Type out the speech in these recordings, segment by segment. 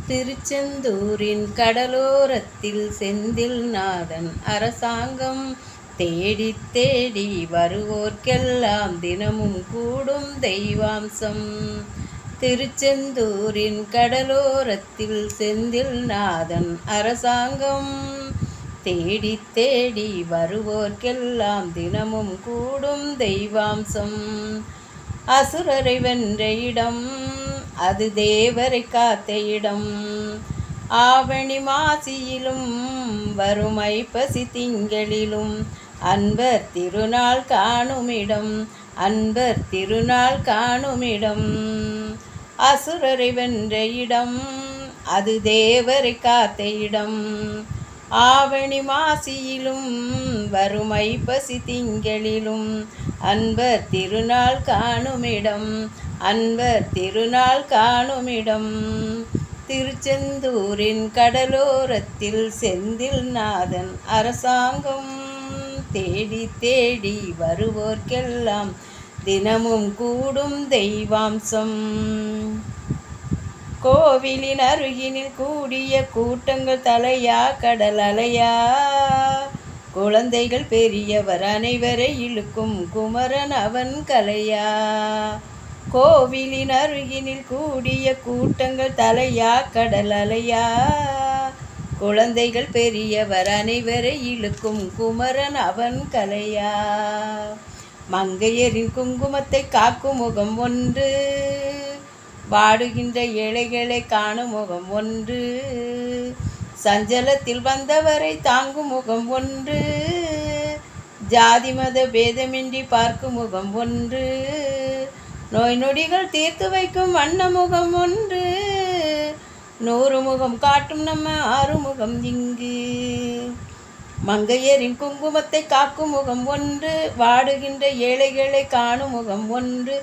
திருச்செந்தூரின் கடலோரத்தில் செந்தில் நாதன் அரசாங்கம் தேடி தேடி வருவோர்க்கெல்லாம் தினமும் கூடும் தெய்வாம்சம். திருச்செந்தூரின் கடலோரத்தில் செந்தில் நாதன் அரசாங்கம் தேடி தேடி வருவோர்க்கெல்லாம் தினமும் கூடும் தெய்வாம்சம். அசுரரை வென்ற இடம் அது தேவரை காத்த இடம். ஆவணி மாசியிலும் வரும் ஐப்பசி திங்களிலும் அன்பர் திருநாள் காணுமிடம், அன்பர் திருநாள் காணுமிடம். அசுரரை வென்ற இடம் அது தேவரை காத்த இடம். ஆவணி மாசியிலும் வரும் ஐப்பசி திங்களிலும் அன்பர் திருநாள் காணுமிடம், அன்பர் திருநாள் காணுமிடம். திருச்செந்தூரின் கடலோரத்தில் செந்தில் நாதன் அரசாங்கம் தேடி தேடி வருவோர்க்கெல்லாம் தினமும் கூடும் தெய்வாம்சம். கோவிலின் அருகினில் கூடிய கூட்டங்கள் தலையா கடல் அலையா, குழந்தைகள் பெரியவர் அனைவரை இழுக்கும் குமரன் அவன் கலையா. கோவிலின் அருகினில் கூடிய கூட்டங்கள் தலையா கடல் அலையா, குழந்தைகள் பெரியவர் அனைவரை இழுக்கும் குமரன் அவன் கலையா. மங்கையரின் குங்குமத்தை காக்கும் முகம் ஒன்று, வாடுகின்ற ஏழைகளை காணும் முகம் ஒன்று, சஞ்சலத்தில் வந்தவரை தாங்கும் முகம் ஒன்று, ஜாதி மத பேதமின்றி பார்க்கும் முகம் ஒன்று, நோய் நொடிகள் தீர்த்து வைக்கும் வண்ண முகம் ஒன்று, 100 முகம் காட்டும் நம்ம ஆறுமுகம் இங்கு. மங்கையரின் குங்குமத்தை காக்கும் முகம் ஒன்று, வாடுகின்ற ஏழைகளை காணும் முகம் ஒன்று,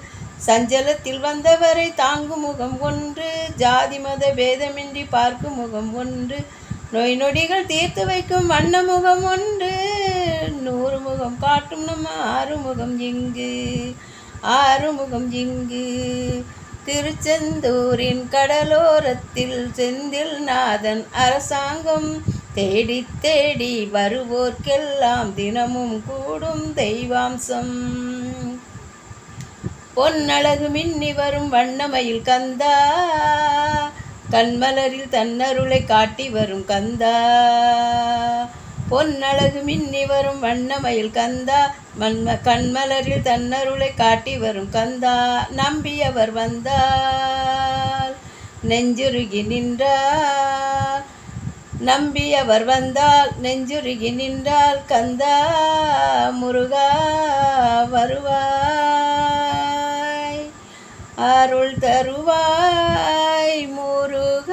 சஞ்சலத்தில் வந்தவரை தாங்கும் முகம் ஒன்று, ஜாதி மத பேதமின்றி பார்க்கும் முகம் ஒன்று, நோய் நொடிகள் தீர்த்து வைக்கும் வண்ண முகம் ஒன்று, 100 முகம் காட்டும் நம்ம ஆறுமுகம் இங்கு, ஆறுமுகம் இங்கு. திருச்செந்தூரின் கடலோரத்தில் செந்தில் நாதன் அரசாங்கம் தேடி தேடி வருவோர்க்கெல்லாம் தினமும் கூடும் தெய்வாம்சம். பொன்னழகு மின்னி வரும் வண்ணமயில் கந்தா, கண்மலரில் தன்னருளை காட்டி வரும் கந்தா. பொன்னழகு மின்னி வரும் வண்ணமயில் கந்தா, கண்மலரில் தன்னருளை காட்டி வரும் கந்தா. நம்பியவர் வந்தால் நெஞ்சுருகி நின்றார், நம்பியவர் வந்தால் நெஞ்சுருகி நின்றால் கந்தா முருகா வருவாய், அருள் தருவாய் முருகா.